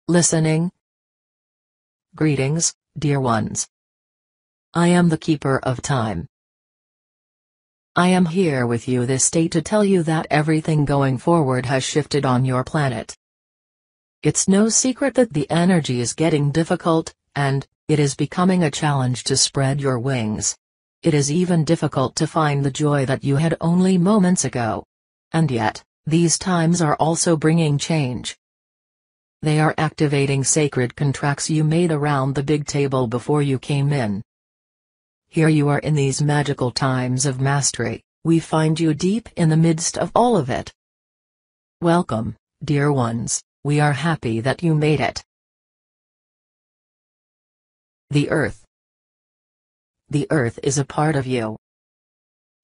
listening. Greetings, dear ones. I am the keeper of time. I am here with you this day to tell you that everything going forward has shifted on your planet. It's no secret that the energy is getting difficult, and it is becoming a challenge to spread your wings. It is even difficult to find the joy that you had only moments ago. And yet, these times are also bringing change. They are activating sacred contracts you made around the big table before you came in. Here you are in these magical times of mastery. We find you deep in the midst of all of it. Welcome, dear ones, we are happy that you made it. The Earth. The Earth is a part of you.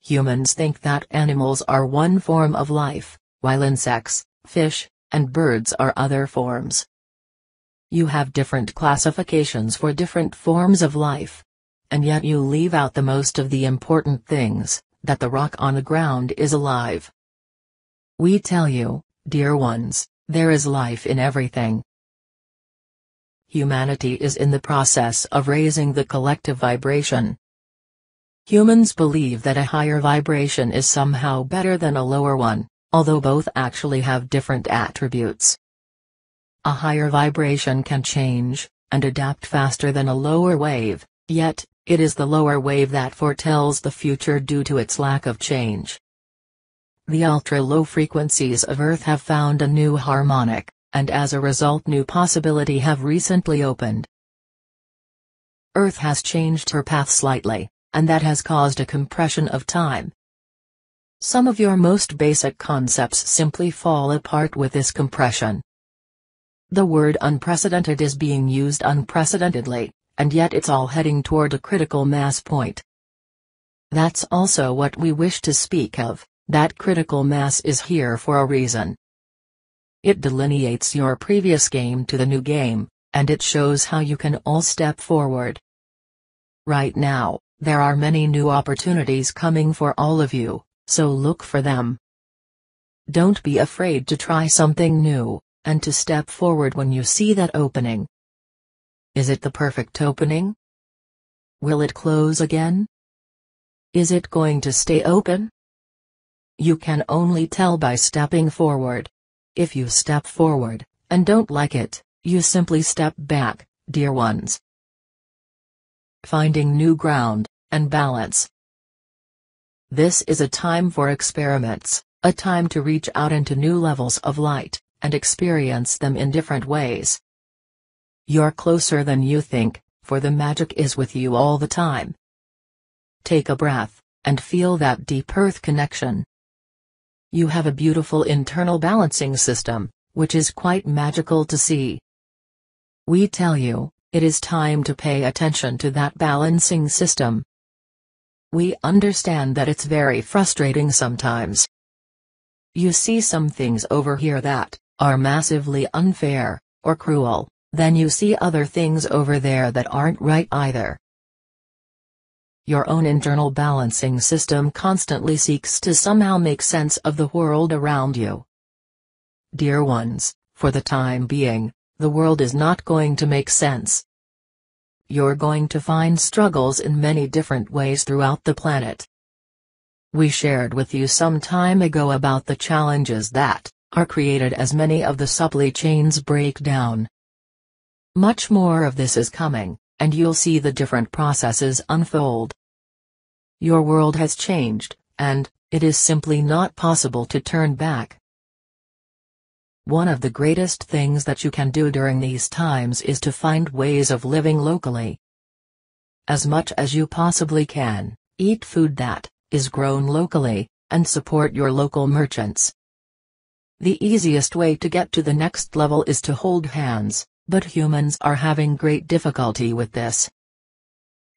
Humans think that animals are one form of life, while insects, fish, and birds are other forms. You have different classifications for different forms of life. And yet you leave out the most of the important things, that the rock on the ground is alive. We tell you, dear ones, there is life in everything. Humanity is in the process of raising the collective vibration. Humans believe that a higher vibration is somehow better than a lower one, although both actually have different attributes. A higher vibration can change, and adapt faster than a lower wave, yet, it is the lower wave that foretells the future due to its lack of change. The ultra-low frequencies of Earth have found a new harmonic, and as a result new possibility have recently opened. Earth has changed her path slightly, and that has caused a compression of time. Some of your most basic concepts simply fall apart with this compression. The word unprecedented is being used unprecedentedly, and yet it's all heading toward a critical mass point. That's also what we wish to speak of, that critical mass is here for a reason. It delineates your previous game to the new game, and it shows how you can all step forward. Right now, there are many new opportunities coming for all of you, so look for them. Don't be afraid to try something new, and to step forward when you see that opening. Is it the perfect opening? Will it close again? Is it going to stay open? You can only tell by stepping forward. If you step forward, and don't like it, you simply step back, dear ones. Finding new ground, and balance. This is a time for experiments, a time to reach out into new levels of light, and experience them in different ways. You're closer than you think, for the magic is with you all the time. Take a breath, and feel that deep earth connection. You have a beautiful internal balancing system, which is quite magical to see. We tell you, it is time to pay attention to that balancing system. We understand that it's very frustrating sometimes. You see some things over here that are massively unfair, or cruel. Then you see other things over there that aren't right either. Your own internal balancing system constantly seeks to somehow make sense of the world around you. Dear ones, for the time being, the world is not going to make sense. You're going to find struggles in many different ways throughout the planet. We shared with you some time ago about the challenges that are created as many of the supply chains break down. Much more of this is coming, and you'll see the different processes unfold. Your world has changed, and it is simply not possible to turn back. One of the greatest things that you can do during these times is to find ways of living locally. As much as you possibly can, eat food that is grown locally, and support your local merchants. The easiest way to get to the next level is to hold hands. But humans are having great difficulty with this.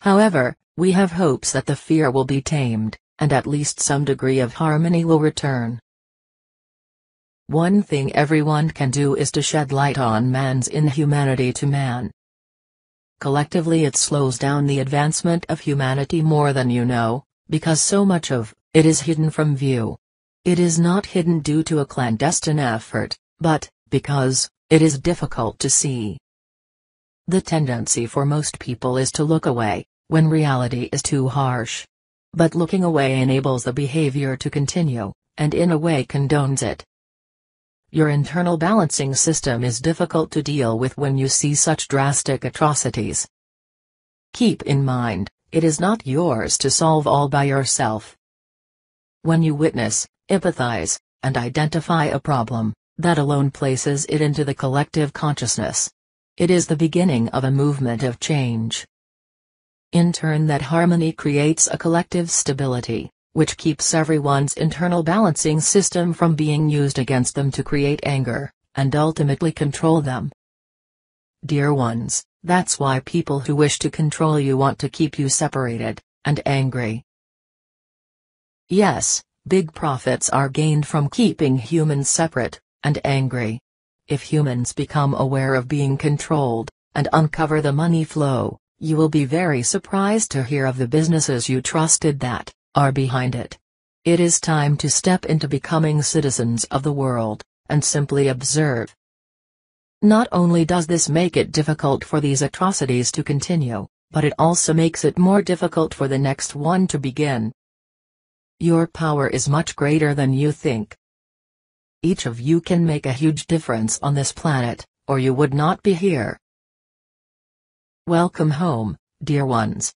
However, we have hopes that the fear will be tamed, and at least some degree of harmony will return. One thing everyone can do is to shed light on man's inhumanity to man. Collectively it slows down the advancement of humanity more than you know, because so much of it is hidden from view. It is not hidden due to a clandestine effort, but because it is difficult to see. The tendency for most people is to look away, when reality is too harsh. But looking away enables the behavior to continue, and in a way condones it. Your internal balancing system is difficult to deal with when you see such drastic atrocities. Keep in mind, it is not yours to solve all by yourself. When you witness, empathize, and identify a problem, that alone places it into the collective consciousness. It is the beginning of a movement of change. In turn, that harmony creates a collective stability, which keeps everyone's internal balancing system from being used against them to create anger, and ultimately control them. Dear ones, that's why people who wish to control you want to keep you separated, and angry. Yes, big profits are gained from keeping humans separate, and angry. If humans become aware of being controlled, and uncover the money flow, you will be very surprised to hear of the businesses you trusted that are behind it. It is time to step into becoming citizens of the world, and simply observe. Not only does this make it difficult for these atrocities to continue, but it also makes it more difficult for the next one to begin. Your power is much greater than you think. Each of you can make a huge difference on this planet, or you would not be here. Welcome home, dear ones.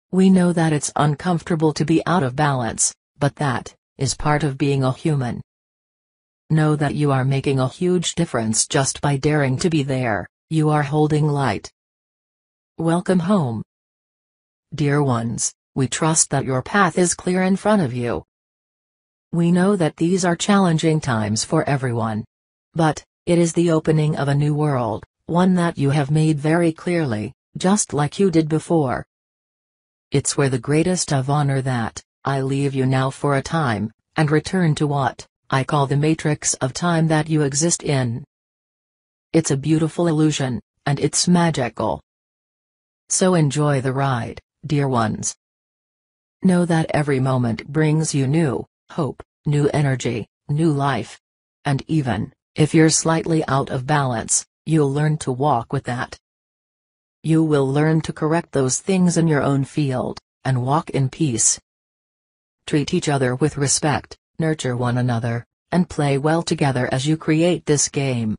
We know that it's uncomfortable to be out of balance, but that is part of being a human. Know that you are making a huge difference just by daring to be there. You are holding light. Welcome home. Dear ones, we trust that your path is clear in front of you. We know that these are challenging times for everyone. But it is the opening of a new world, one that you have made very clearly, just like you did before. It's where the greatest of honor that I leave you now for a time, and return to what I call the matrix of time that you exist in. It's a beautiful illusion, and it's magical. So enjoy the ride, dear ones. Know that every moment brings you new hope, new energy, new life. And even if you're slightly out of balance, you'll learn to walk with that. You will learn to correct those things in your own field, and walk in peace. Treat each other with respect, nurture one another, and play well together as you create this game.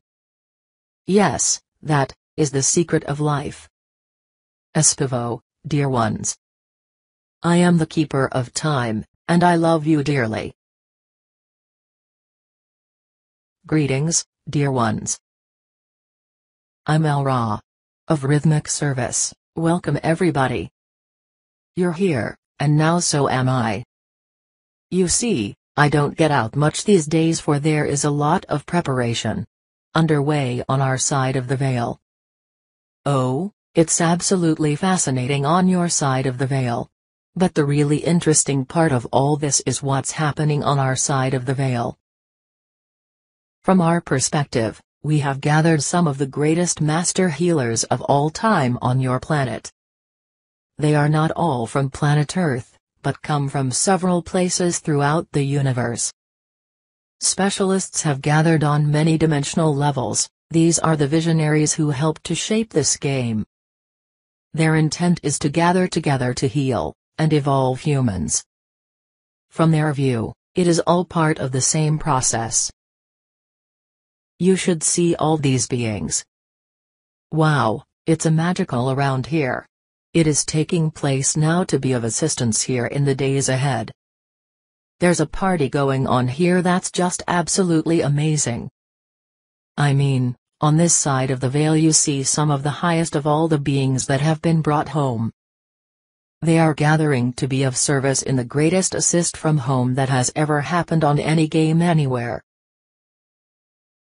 Yes, that is the secret of life. Espivo, dear ones. I am the keeper of time, and I love you dearly. Greetings, dear ones. I'm El Ra of Rhythmic Service. Welcome everybody. You're here, and now so am I. You see, I don't get out much these days, for there is a lot of preparation underway on our side of the veil. Oh, it's absolutely fascinating on your side of the veil. But the really interesting part of all this is what's happening on our side of the veil. From our perspective, we have gathered some of the greatest master healers of all time on your planet. They are not all from planet Earth, but come from several places throughout the universe. Specialists have gathered on many dimensional levels. These are the visionaries who help to shape this game. Their intent is to gather together to heal and evolve humans. From their view, it is all part of the same process. You should see all these beings. Wow, it's a magical around here. It is taking place now to be of assistance here in the days ahead. There's a party going on here that's just absolutely amazing. I mean, on this side of the veil you see some of the highest of all the beings that have been brought home. They are gathering to be of service in the greatest assist from home that has ever happened on any game anywhere.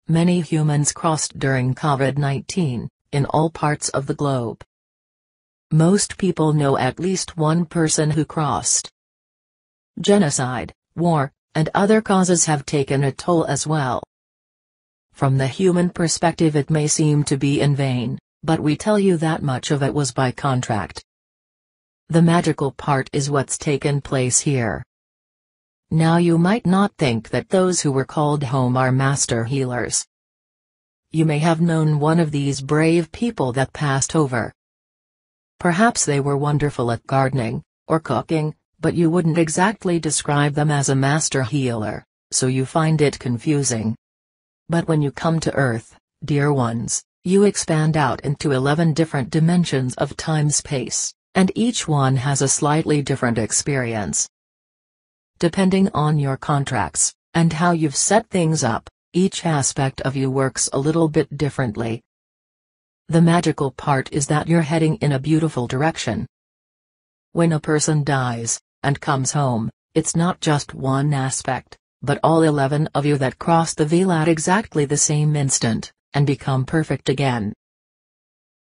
Many humans crossed during COVID-19, in all parts of the globe. Most people know at least one person who crossed. Genocide, war, and other causes have taken a toll as well. From the human perspective it may seem to be in vain, but we tell you that much of it was by contract. The magical part is what's taken place here. Now you might not think that those who were called home are master healers. you may have known one of these brave people that passed over. Perhaps they were wonderful at gardening, or cooking, but you wouldn't exactly describe them as a master healer, so you find it confusing. But when you come to Earth, dear ones, you expand out into 11 different dimensions of time-space, and each one has a slightly different experience. Depending on your contracts, and how you've set things up, each aspect of you works a little bit differently. The magical part is that you're heading in a beautiful direction. When a person dies, and comes home, it's not just one aspect, but all 11 of you that cross the veil at exactly the same instant, and become perfect again.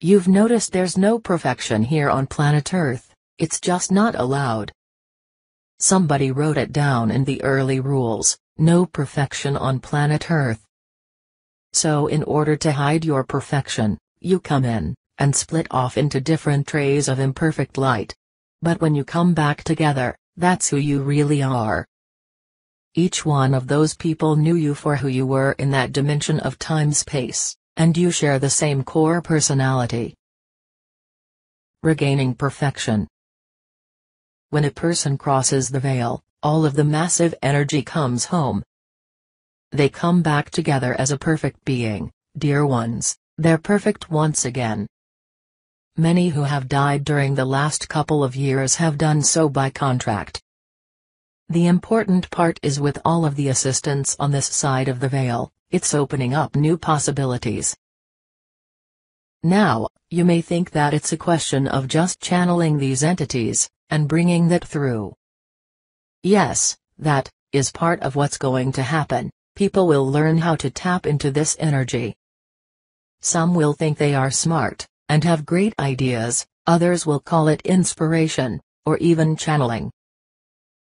You've noticed there's no perfection here on planet Earth, it's just not allowed. Somebody wrote it down in the early rules, no perfection on planet Earth. So in order to hide your perfection, you come in, and split off into different trays of imperfect light. But when you come back together, that's who you really are. Each one of those people knew you for who you were in that dimension of time-space, and you share the same core personality. Regaining perfection. When a person crosses the veil, all of the massive energy comes home. They come back together as a perfect being, dear ones, they're perfect once again. Many who have died during the last couple of years have done so by contract. The important part is with all of the assistance on this side of the veil, it's opening up new possibilities. Now, you may think that it's a question of just channeling these entities, and bringing that through. Yes, that is part of what's going to happen. People will learn how to tap into this energy. Some will think they are smart, and have great ideas, others will call it inspiration, or even channeling.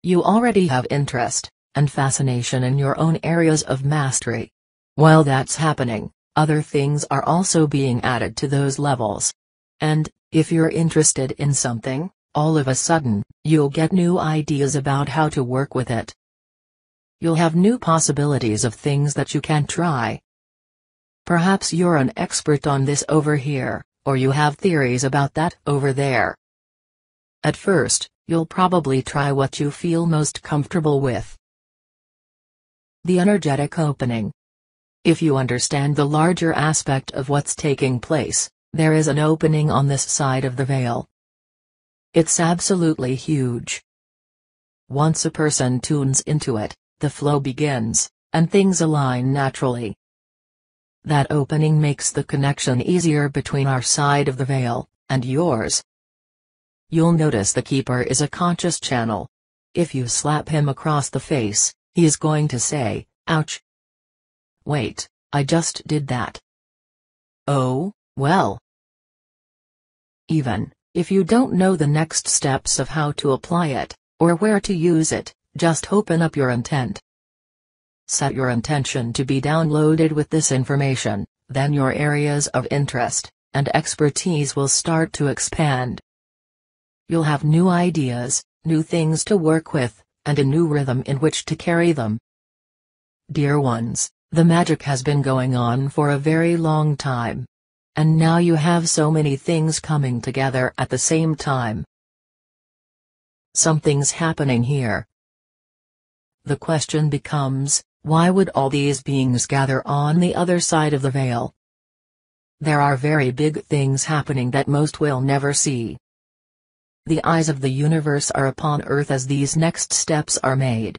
You already have interest, and fascination in your own areas of mastery. While that's happening, other things are also being added to those levels. And, if you're interested in something, all of a sudden, you'll get new ideas about how to work with it. You'll have new possibilities of things that you can try. Perhaps you're an expert on this over here, or you have theories about that over there. At first, you'll probably try what you feel most comfortable with. The energetic opening. If you understand the larger aspect of what's taking place, there is an opening on this side of the veil. It's absolutely huge. Once a person tunes into it, the flow begins, and things align naturally. That opening makes the connection easier between our side of the veil, and yours. You'll notice the keeper is a conscious channel. If you slap him across the face, he is going to say, "Ouch. Wait, I just did that. Oh, well." Even if you don't know the next steps of how to apply it, or where to use it, just open up your intent. Set your intention to be downloaded with this information, then your areas of interest and expertise will start to expand. You'll have new ideas, new things to work with, and a new rhythm in which to carry them. Dear ones, the magic has been going on for a very long time. And now you have so many things coming together at the same time. Something's happening here. The question becomes, why would all these beings gather on the other side of the veil? There are very big things happening that most will never see. The eyes of the universe are upon Earth as these next steps are made.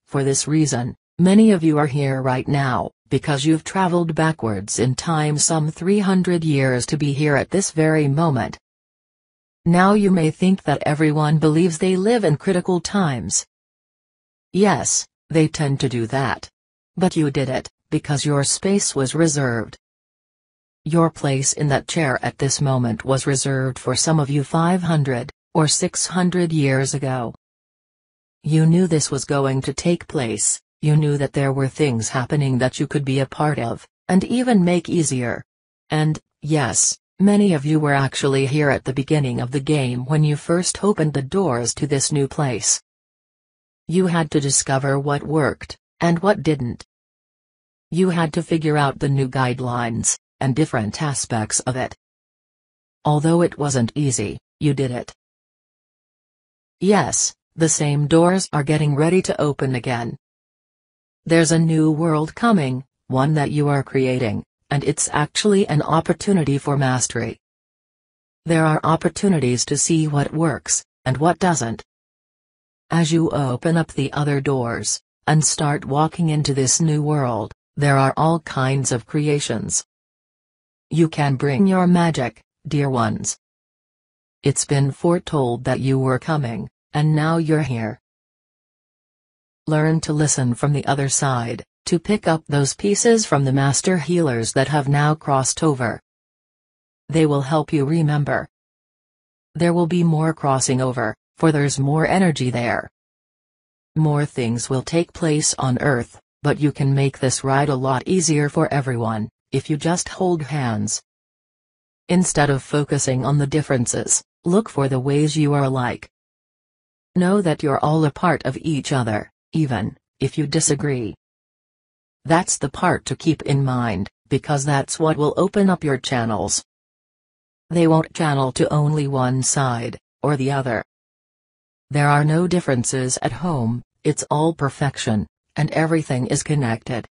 For this reason, many of you are here right now, because you've traveled backwards in time some 300 years to be here at this very moment. Now you may think that everyone believes they live in critical times. Yes, they tend to do that. But you did it, because your space was reserved. Your place in that chair at this moment was reserved for some of you 500, or 600 years ago. You knew this was going to take place. You knew that there were things happening that you could be a part of, and even make easier. And, yes, many of you were actually here at the beginning of the game when you first opened the doors to this new place. You had to discover what worked, and what didn't. You had to figure out the new guidelines, and different aspects of it. Although it wasn't easy, you did it. Yes, the same doors are getting ready to open again. There's a new world coming, one that you are creating, and it's actually an opportunity for mastery. There are opportunities to see what works, and what doesn't. As you open up the other doors, and start walking into this new world, there are all kinds of creations. You can bring your magic, dear ones. It's been foretold that you were coming, and now you're here. Learn to listen from the other side, to pick up those pieces from the master healers that have now crossed over. They will help you remember. There will be more crossing over, for there's more energy there. More things will take place on Earth, but you can make this ride a lot easier for everyone, if you just hold hands. Instead of focusing on the differences, look for the ways you are alike. Know that you're all a part of each other, even if you disagree. That's the part to keep in mind, because that's what will open up your channels. They won't channel to only one side, or the other. There are no differences at home, it's all perfection, and everything is connected.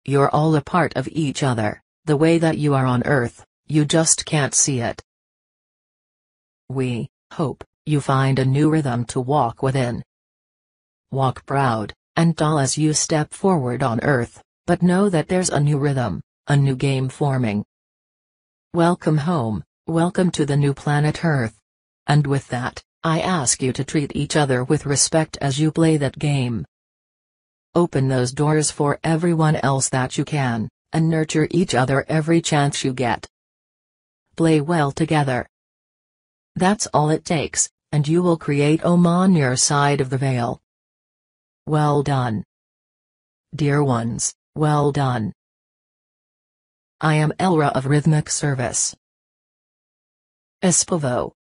You're all a part of each other, the way that you are on Earth, you just can't see it. We hope you find a new rhythm to walk within. Walk proud and tall as you step forward on Earth, but know that there's a new rhythm, a new game forming. Welcome home, welcome to the new planet Earth. And with that, I ask you to treat each other with respect as you play that game. Open those doors for everyone else that you can, and nurture each other every chance you get. Play well together. That's all it takes, and you will create Om on your side of the veil. Well done. Dear ones, well done. I am Elra of Rhythmic Service. Espovo.